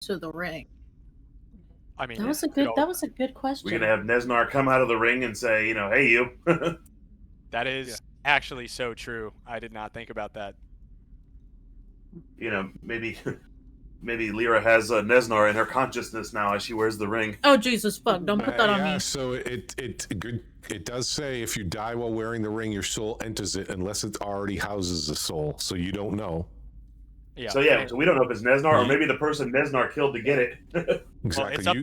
to the ring? I mean, That was a good question. We're gonna have Nesnar come out of the ring and say, you know, hey you. that is actually so true. I did not think about that. You know, maybe Lyra has Nesnar in her consciousness now as she wears the ring. Oh Jesus fuck! Don't put that on me. So it does say if you die while wearing the ring, your soul enters it unless it already houses the soul. So you don't know. Yeah. So so we don't know if it's Nesnar or maybe the person Nesnar killed to get it. Exactly. Well,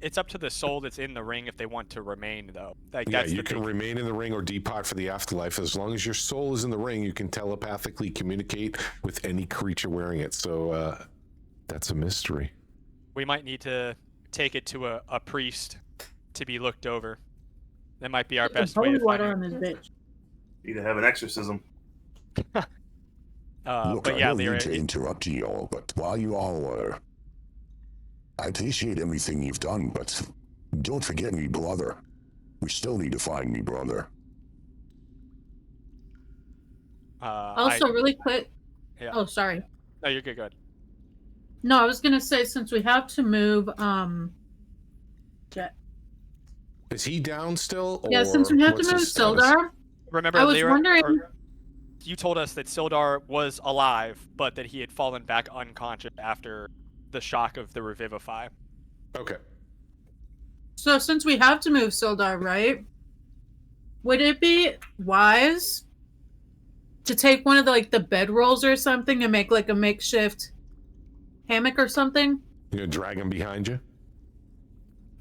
it's up to the soul that's in the ring if they want to remain, though. Like, that's you can remain in the ring or depart for the afterlife. As long as your soul is in the ring, you can telepathically communicate with any creature wearing it. So that's a mystery. We might need to take it to a priest to be looked over. That might be our best way to find on this bitch. Need to have an exorcism. Look, but I yeah, don't need to interrupt you all, but while you all are... I appreciate everything you've done, but don't forget me brother. We still need to find me brother. Also, really quick. Yeah. Oh, sorry. No, you're good. Go ahead. No, I was gonna say, since we have to move, Is he down still? Yeah, since we have to move Sildar. Remember, I was wondering. You told us that Sildar was alive, but that he had fallen back unconscious after the shock of the Revivify. Okay. So since we have to move Sildar, right? Would it be wise to take one of the bedrolls or something and make like a makeshift hammock or something? You're gonna drag him behind you?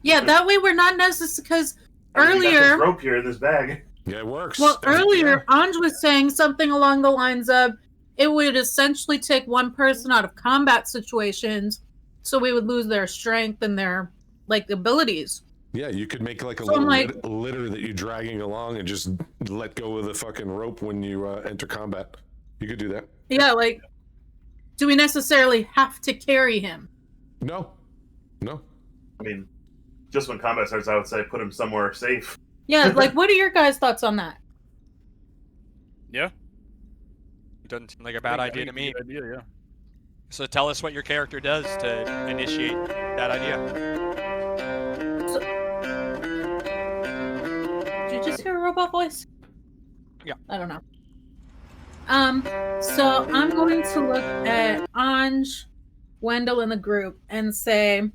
Yeah, that way we're not necessarily, because earlier rope here in this bag. Yeah, it works. Well, earlier Anj was saying something along the lines of it would essentially take one person out of combat situations, so we would lose their strength and their abilities. Yeah, you could make like a So little litter that you're dragging along and just let go of the fucking rope when you enter combat. You could do that. Yeah, do we necessarily have to carry him? No. I mean, just when combat starts, I would say put him somewhere safe. Yeah, what are your guys' thoughts on that? Yeah. Doesn't seem like a bad idea to me. Good idea, yeah. So tell us what your character does to initiate that idea. Did you just hear a robot voice? Yeah. I don't know. So I'm going to look at Anj, Wendell, and the group and say,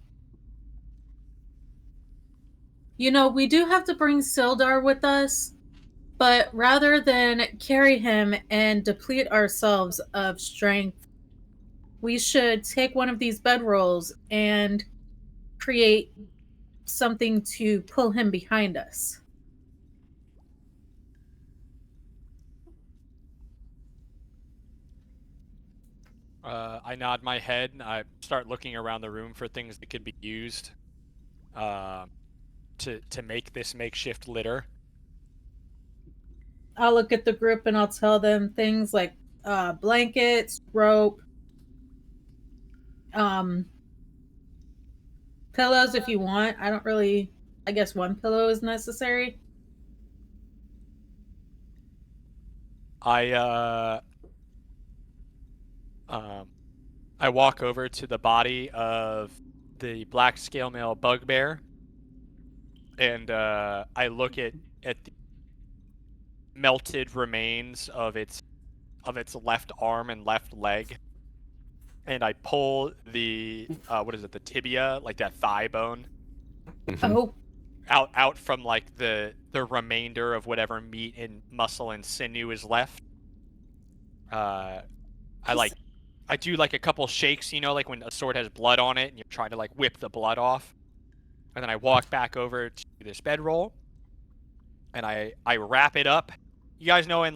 we do have to bring Sildar with us, but rather than carry him and deplete ourselves of strength, we should take one of these bedrolls and create something to pull him behind us. I nod my head and I start looking around the room for things that could be used to make this makeshift litter. I'll look at the group and I'll tell them things like blankets, rope, pillows if you want. I guess one pillow is necessary. I walk over to the body of the black scale mail bugbear, and I look at the melted remains of its left arm and left leg, and I pull the the tibia, like that thigh bone, out from the remainder of whatever meat and muscle and sinew is left. I do a couple shakes, like when a sword has blood on it and you're trying to whip the blood off. And then I walk back over to this bedroll and I wrap it up. You guys know you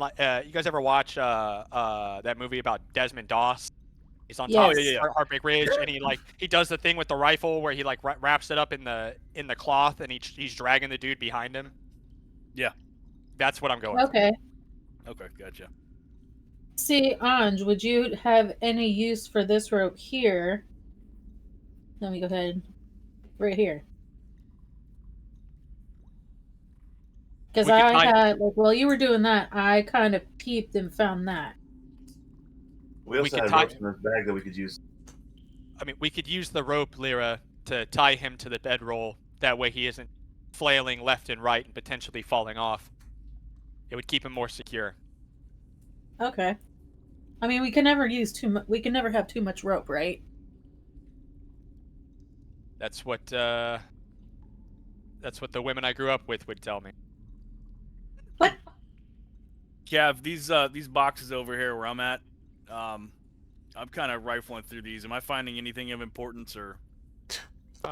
guys ever watch that movie about Desmond Doss? He's on top of Heartbreak Ridge and he does the thing with the rifle where he wraps it up in the cloth and he's dragging the dude behind him. Yeah. That's what I'm going Okay. for. Okay, gotcha. See, Anj, would you have any use for this rope here? Let me go ahead. Right here. Because I had, while you were doing that, I kind of peeped and found that. We also had ropes in this bag that we could use. I mean, we could use the rope, Lyra, to tie him to the bedroll. That way he isn't flailing left and right and potentially falling off. It would keep him more secure. Okay. I mean, we can never use too much. We can never have too much rope, right? That's what the women I grew up with would tell me. What? Cav, these boxes over here where I'm at, I'm kind of rifling through these. Am I finding anything of importance or?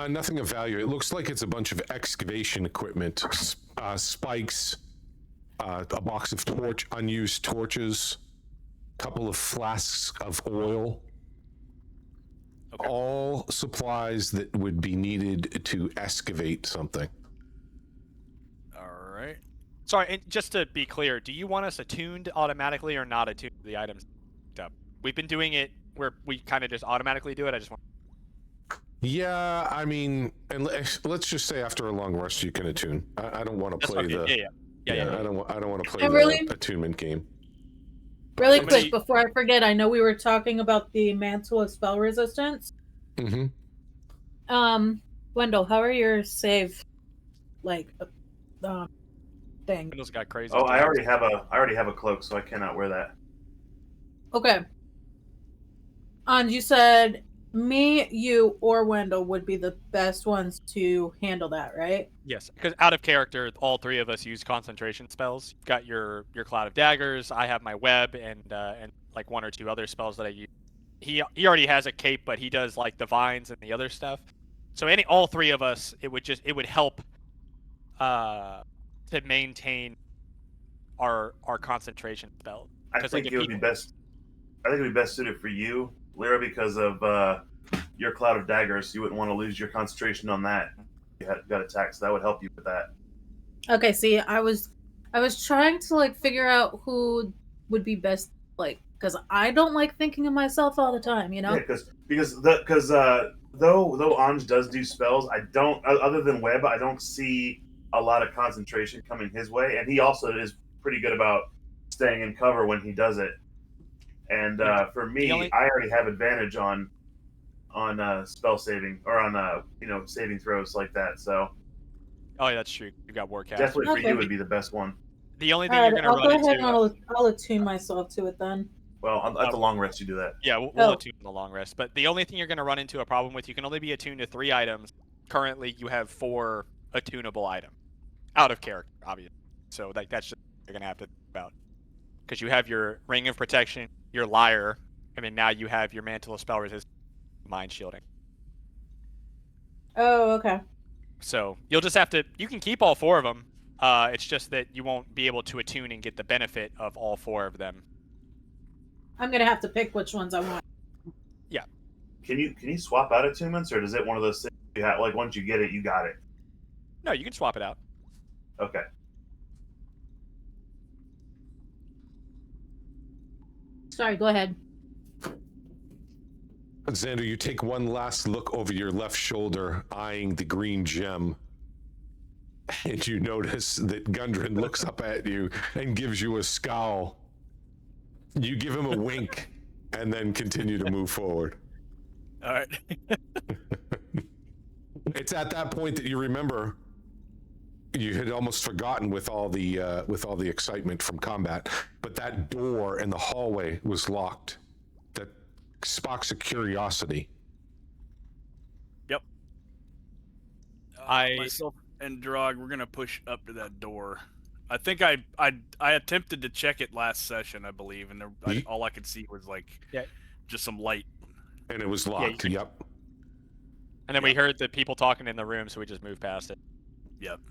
Nothing of value. It looks like it's a bunch of excavation equipment, spikes, a box of unused torches, a couple of flasks of oil. Okay. All supplies that would be needed to excavate something. All right. Sorry, and just to be clear, do you want us attuned automatically or not attuned to the items? We've been doing it where we kind of just automatically do it. I just want. Yeah, I mean, and let's just say after a long rest you can attune. I don't want to play okay. Yeah. I don't want to play I the really- attunement game. Really How many- quick, before I forget, I know we were talking about the mantle of spell resistance. Mm-hmm. Wendell, how are your save, thing? Windows got crazy. Oh, I already have a cloak, so I cannot wear that. Okay. And you said me, you, or Wendell would be the best ones to handle that, right? Yes, because out of character, all three of us use concentration spells. You've got your cloud of daggers. I have my web and like one or two other spells that I use. He already has a cape, but he does like the vines and the other stuff. So all three of us, it would help to maintain our concentration spell. I 'Cause, think like, it if would be people- best. I think it would be best suited for you, Lyra, because of your cloud of daggers. You wouldn't want to lose your concentration on that. You got attacked, so that would help you with that. Okay, see, I was trying to figure out who would be best, because I don't like thinking of myself all the time, you know? Yeah, because though Anj does do spells, I don't other than web, I don't see a lot of concentration coming his way, and he also is pretty good about staying in cover when he does it. And for me, I already have advantage on spell saving or on saving throws like that. So Oh, yeah, that's true. You got Warcast. definitely for Okay. you would be the best one. The only thing Alright, you're gonna I'll go run ahead into. and I'll attune myself to it then. Well, at the long rest, you do that. Yeah, we'll Oh. attune in the long rest. But the only thing you're going to run into a problem with, you can only be attuned to 3 items. Currently, you have 4 attunable items. Out of character, obviously. So that's just you're going to have to think about. Because you have your Ring of Protection, your Lyre, and then now you have your Mantle of Spell Resistance, Mind Shielding. Oh, okay. So you'll just have to. You can keep all 4 of them. It's just that you won't be able to attune and get the benefit of all 4 of them. I'm gonna have to pick which ones I want. Can you swap out attunements, or does it one of those things you have? Like once you get it, you got it. No, you can swap it out. Okay. Sorry, go ahead. Xander, you take one last look over your left shoulder, eyeing the green gem, and you notice that Gundren looks up at you and gives you a scowl. You give him a wink and then continue to move forward. All right. It's at that point that you remember you had almost forgotten with all the excitement from combat, but that door in the hallway was locked. That sparks a curiosity. Yep. I- Myself and Drog, we're gonna push up to that door. I think I attempted to check it last session, I believe, and all I could see was Yeah. just some light. And it was you locked. can- Yep. And then we heard the people talking in the room, so we just moved past it. Yep.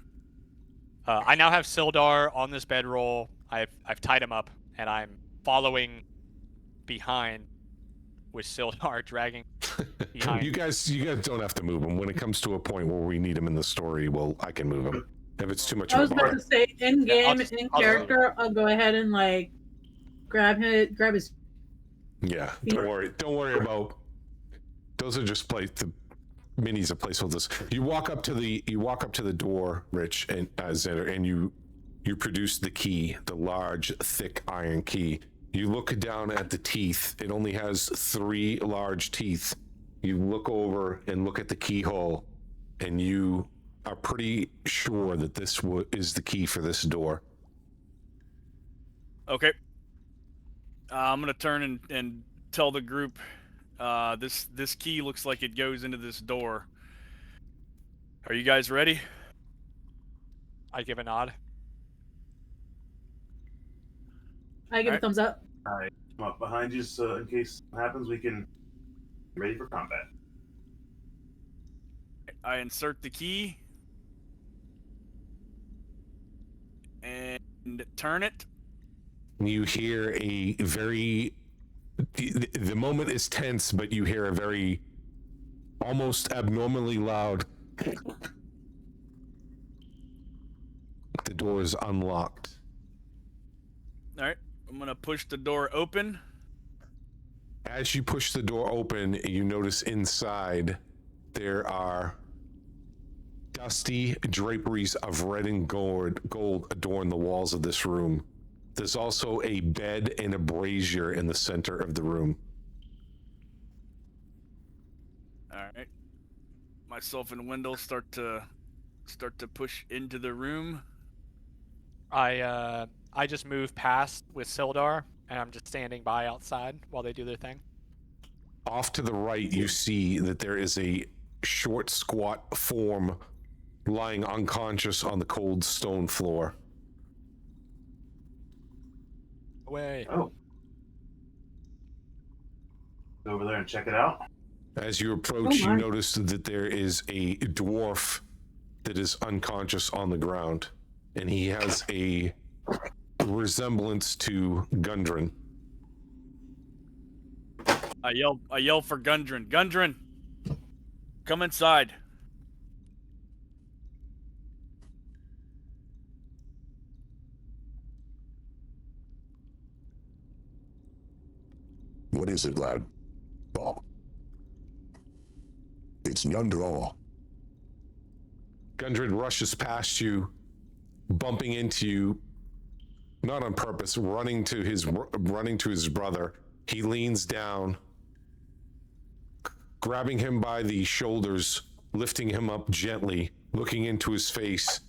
I now have Sildar on this bedroll. I've tied him up, and I'm following behind with Sildar dragging behind. You guys don't have to move him. When it comes to a point where we need him in the story, I can move him. If it's too much I of was a about bar. to say, in Yeah, game, I'll just character, I'll go ahead and grab his. Yeah, don't worry about. Those are just the minis of placeholders. You walk up to the door, Rich and Xander, and you produce the key, the large, thick iron key. You look down at the teeth. It only has 3 large teeth. You look over and look at the keyhole, and you are pretty sure that this is the key for this door. Okay. I'm gonna turn and tell the group, this key looks like it goes into this door. Are you guys ready? I give a nod. I give a Alright. thumbs up. I come up behind you so in case it happens, we can be ready for combat. I insert the key and turn it. You hear a very... The moment is tense, but you hear a very almost abnormally loud... The door is unlocked. All right, I'm gonna push the door open. As you push the door open, you notice inside there are dusty draperies of red and gold adorn the walls of this room. There's also a bed and a brazier in the center of the room. All right, myself and Wendell start to push into the room. I just move past with Sildar, and I'm just standing by outside while they do their thing. Off to the right, you see that there is a short, squat form lying unconscious on the cold stone floor. Away. Oh. Go over there and check it out. As you approach, Oh you my. notice that there is a dwarf that is unconscious on the ground, and he has a resemblance to Gundren. I yell for Gundren. Gundren, come inside. What is it, lad? Oh. It's Nyandro. Gundren rushes past you, bumping into you, not on purpose, running to his brother. He leans down, grabbing him by the shoulders, lifting him up gently, looking into his face.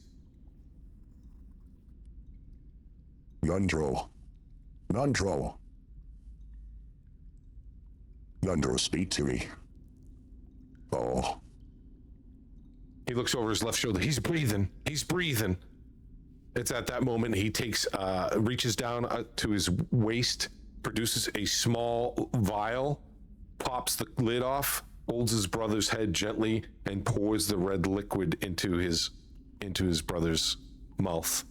Nyandro. Nyandro. Nyandro, speak to me. Oh. He looks over his left shoulder. He's breathing. He's breathing. It's at that moment he reaches down to his waist, produces a small vial, pops the lid off, holds his brother's head gently, and pours the red liquid into his brother's mouth.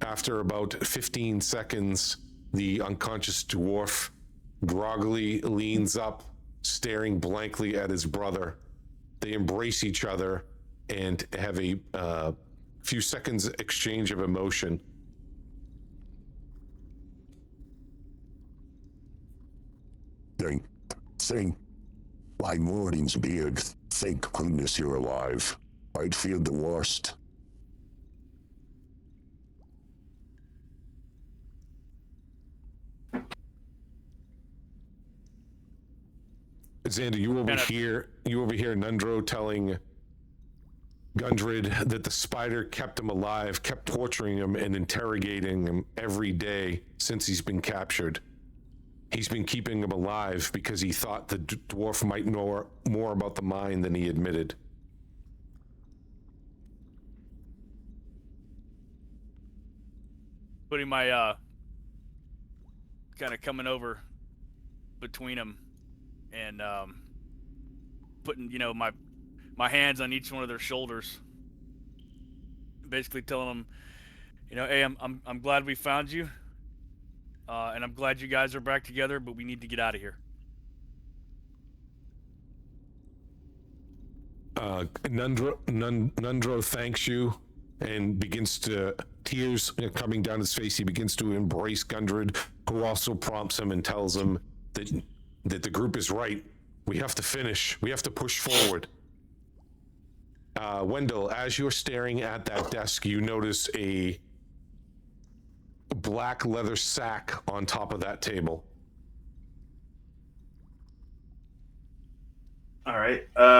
After about 15 seconds, the unconscious dwarf groggily leans up, staring blankly at his brother. They embrace each other and have a few seconds exchange of emotion. Think, by Mordin's beard, thank goodness you're alive. I'd feared the worst. Xander, you overhear Nundro telling Gundred that the spider kept him alive, kept torturing him and interrogating him every day since he's been captured. He's been keeping him alive because he thought the dwarf might know more about the mine than he admitted. Putting my kind of coming over between them and putting my hands on each one of their shoulders, basically telling them, hey, I'm glad we found you, and I'm glad you guys are back together, but we need to get out of here. Nundro thanks you and begins to, tears coming down his face, he begins to embrace Gundred, who also prompts him and tells him that the group is right. We have to finish. We have to push forward. Wendell, as you're staring at that desk, you notice a black leather sack on top of that table. All right.